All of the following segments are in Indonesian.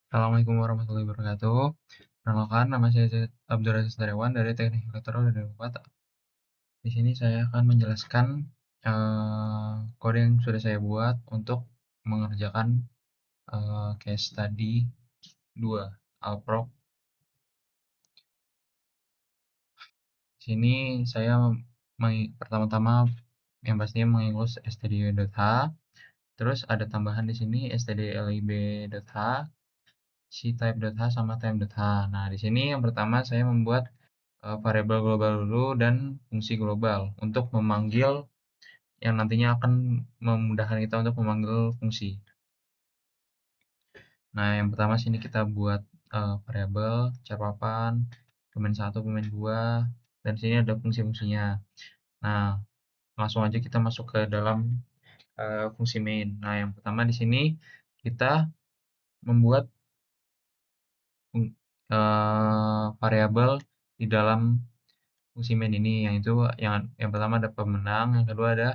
Assalamualaikum warahmatullahi wabarakatuh. Perkenalkan, nama saya Abdul Aziz Daryawan dari Teknik Elektro dan Bata. Di sini saya akan menjelaskan kode yang sudah saya buat untuk mengerjakan case study 2 Alprok. Di sini saya pertama-tama yang pastinya menginklus stdio.h, terus ada tambahan di sini stdlib.h, ctype.h sama time.h. Nah, di sini yang pertama saya membuat variabel global dulu dan fungsi global untuk memanggil yang nantinya akan memudahkan kita untuk memanggil fungsi. Nah, yang pertama sini kita buat variabel char papan, pemain 1, pemain 2, dan sini ada fungsi-fungsinya. Nah, langsung aja kita masuk ke dalam fungsi main. Nah, yang pertama di sini kita membuat variabel di dalam fungsi main ini, yang itu yang pertama ada pemenang, yang kedua ada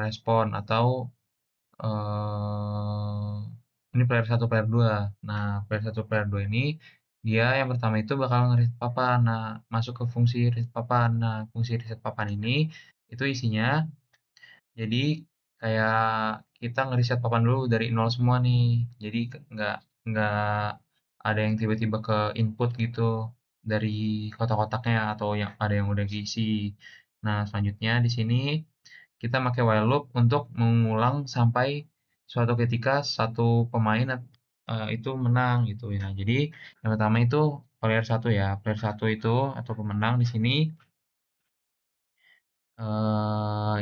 respon atau eh, ini player 1 player 2. Nah, player 1 player 2 ini dia yang pertama itu bakal nge-reset papan. Nah, masuk ke fungsi reset papan. Nah, fungsi reset papan ini itu isinya jadi kayak kita nge-reset papan dulu dari nol semua nih. Jadi nggak ada yang tiba-tiba ke input gitu dari kotak-kotaknya atau yang ada yang udah diisi. Nah, selanjutnya di sini kita pakai while loop untuk mengulang sampai suatu ketika satu pemain itu menang gitu ya. Jadi yang pertama itu player satu ya. Player satu itu atau pemenang di sini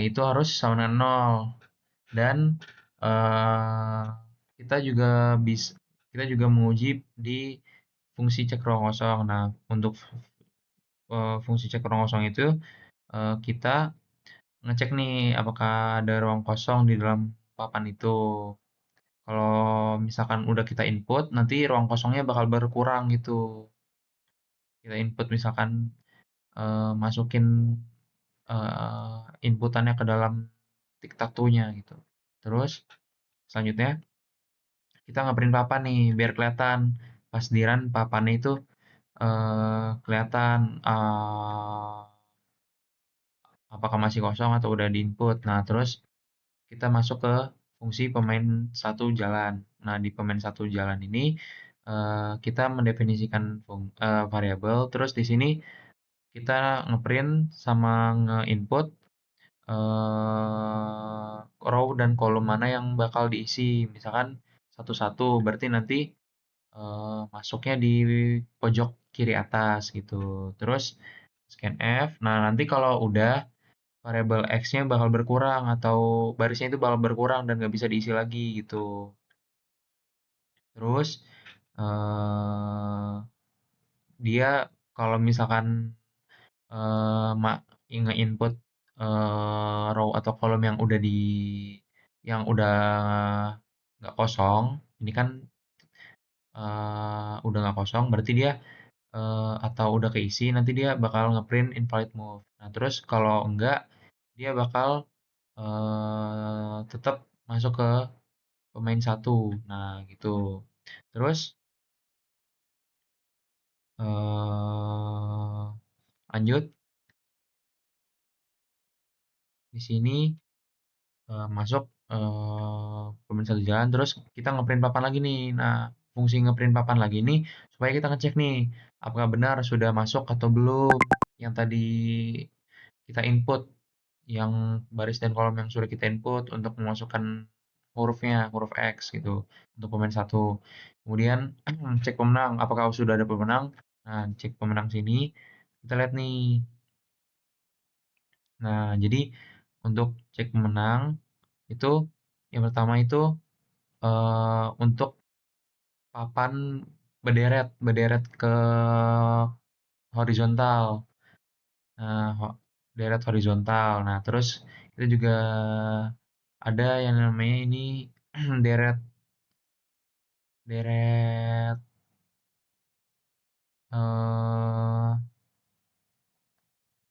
itu harus sama dengan nol. Dan eh, kita juga bisa kita juga menguji di fungsi cek ruang kosong. Nah, untuk fungsi cek ruang kosong itu kita ngecek nih apakah ada ruang kosong di dalam papan itu. Kalau misalkan udah kita input, nanti ruang kosongnya bakal berkurang gitu. Kita input misalkan masukin inputannya ke dalam tic-tac-toe-nya gitu. Terus selanjutnya kita nge-print papan nih biar kelihatan pas di run papannya itu kelihatan apakah masih kosong atau udah di input. Nah, terus kita masuk ke fungsi pemain satu jalan. Nah, di pemain satu jalan ini kita mendefinisikan variabel. Terus di sini kita ngeprint sama nge-input row dan kolom mana yang bakal diisi. Misalkan satu-satu, berarti nanti masuknya di pojok kiri atas gitu. Terus scan F. Nah, nanti kalau udah variabel X-nya bakal berkurang atau barisnya itu bakal berkurang dan nggak bisa diisi lagi gitu. Terus eh, dia kalau misalkan nge-input row atau kolom yang udah nggak kosong, ini kan udah nggak kosong, berarti dia atau udah keisi, nanti dia bakal ngeprint invalid move. Nah, terus kalau enggak, dia bakal tetap masuk ke pemain satu. Nah, gitu. Terus lanjut di sini masuk pemain satu jalan, terus kita ngeprint papan lagi nih. Nah, fungsi ngeprint papan lagi nih supaya kita ngecek nih apakah benar sudah masuk atau belum yang tadi kita input, yang baris dan kolom yang sudah kita input untuk memasukkan hurufnya, huruf X gitu untuk pemain satu. Kemudian cek pemenang, apakah sudah ada pemenang? Nah, cek pemenang sini kita lihat nih. Nah, jadi untuk cek pemenang itu yang pertama itu untuk papan berderet berderet ke horizontal. Nah, deret horizontal. Nah, terus kita juga ada yang namanya ini deret deret eh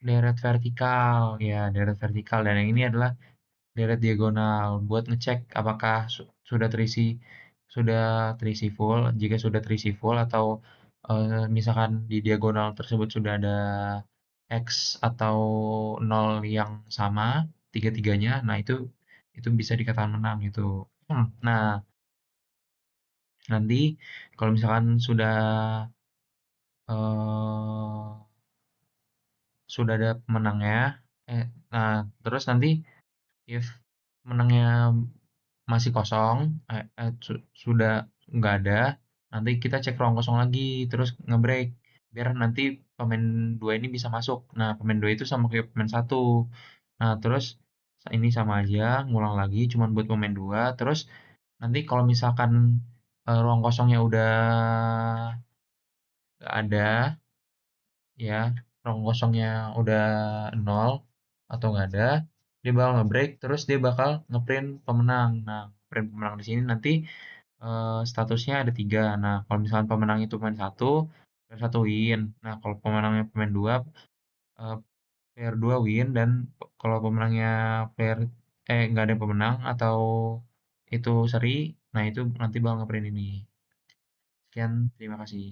deret vertikal ya, deret vertikal, dan yang ini adalah deret diagonal buat ngecek apakah sudah terisi sudah terisi full, jika sudah terisi full atau misalkan di diagonal tersebut sudah ada X atau nol yang sama, tiga-tiganya, nah itu bisa dikatakan menang gitu. Nah, nanti kalau misalkan eh, sudah ada pemenangnya, nah terus nanti if menangnya masih kosong, sudah nggak ada, nanti kita cek ruang kosong lagi, terus nge-break, biar nanti pemain 2 ini bisa masuk. Nah, pemain 2 itu sama kayak pemain satu. Nah, terus ini sama aja, ngulang lagi, cuman buat pemain 2. Terus nanti kalau misalkan ruang kosongnya udah nggak ada, ya, ruang kosongnya udah nol atau nggak ada, dia bakal nge-break, terus dia bakal nge-print pemenang. Nah, print pemenang di sini nanti statusnya ada tiga. Nah, kalau misalkan pemenang itu pemain satu, player satu win. Nah, kalau pemenangnya pemain dua, eh, player dua win. Dan kalau pemenangnya player nggak ada pemenang atau itu seri, nah itu nanti bakal ngeprint ini. Sekian, terima kasih.